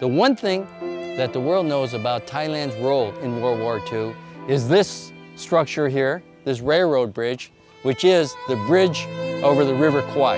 The one thing that the world knows about Thailand's role in World War II is this structure here, this railroad bridge, which is the bridge over the River Kwai.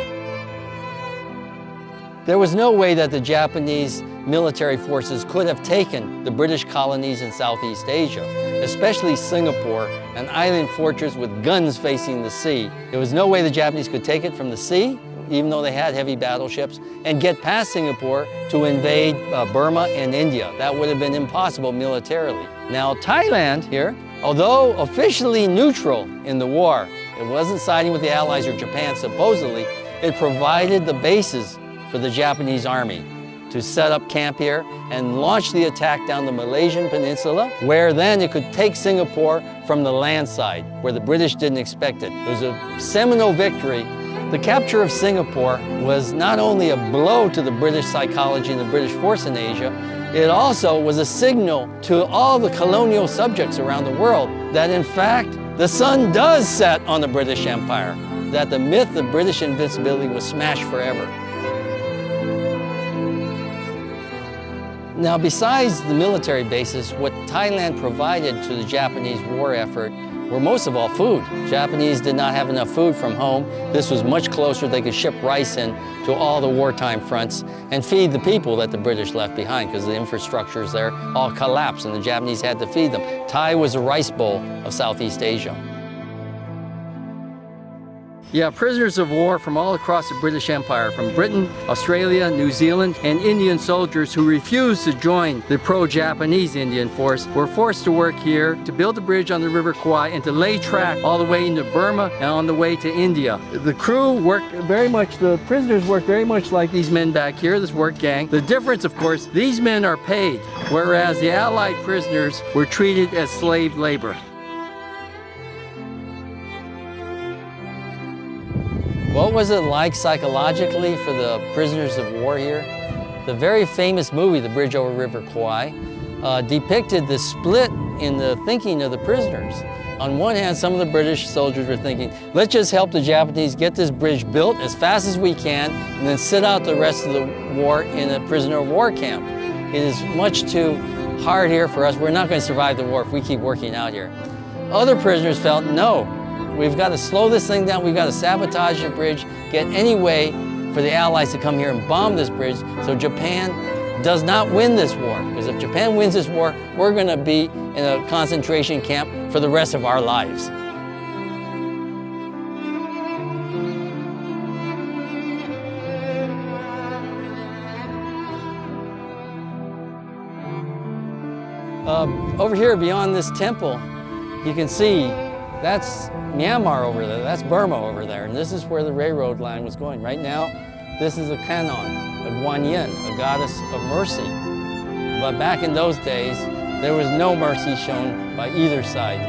There was no way that the Japanese military forces could have taken the British colonies in Southeast Asia, especially Singapore, an island fortress with guns facing the sea. There was no way the Japanese could take it from the sea, even though they had heavy battleships, and get past Singapore to invade Burma and India. That would have been impossible militarily. Now Thailand here, although officially neutral in the war, it wasn't siding with the Allies or Japan supposedly, it provided the bases for the Japanese army to set up camp here and launch the attack down the Malaysian peninsula, where then it could take Singapore from the land side, where the British didn't expect it. It was a seminal victory. The capture of Singapore was not only a blow to the British psychology and the British force in Asia, it also was a signal to all the colonial subjects around the world that in fact the sun does set on the British Empire, that the myth of British invincibility was smashed forever. Now, besides the military bases, what Thailand provided to the Japanese war effort were most of all food. Japanese did not have enough food from home. This was much closer. They could ship rice in to all the wartime fronts and feed the people that the British left behind, because the infrastructures there all collapsed and the Japanese had to feed them. Thai was the rice bowl of Southeast Asia. Yeah, prisoners of war from all across the British Empire, from Britain, Australia, New Zealand, and Indian soldiers who refused to join the pro-Japanese Indian force were forced to work here to build a bridge on the River Kwai and to lay track all the way into Burma and on the way to India. The crew worked very much, the prisoners worked very much like these men back here, this work gang. The difference, of course, these men are paid, whereas the Allied prisoners were treated as slave labor. What was it like psychologically for the prisoners of war here? The very famous movie, The Bridge Over River Kwai, depicted the split in the thinking of the prisoners. On one hand, some of the British soldiers were thinking, let's just help the Japanese get this bridge built as fast as we can and then sit out the rest of the war in a prisoner of war camp. It is much too hard here for us. We're not going to survive the war if we keep working out here. Other prisoners felt, no. We've got to slow this thing down. We've got to sabotage the bridge, get any way for the Allies to come here and bomb this bridge so Japan does not win this war. Because if Japan wins this war, we're going to be in a concentration camp for the rest of our lives. Over here beyond this temple, you can see that's Myanmar over there, that's Burma over there, and this is where the railroad line was going. Right now, this is a Kannon, a Guanyin, a goddess of mercy. But back in those days, there was no mercy shown by either side.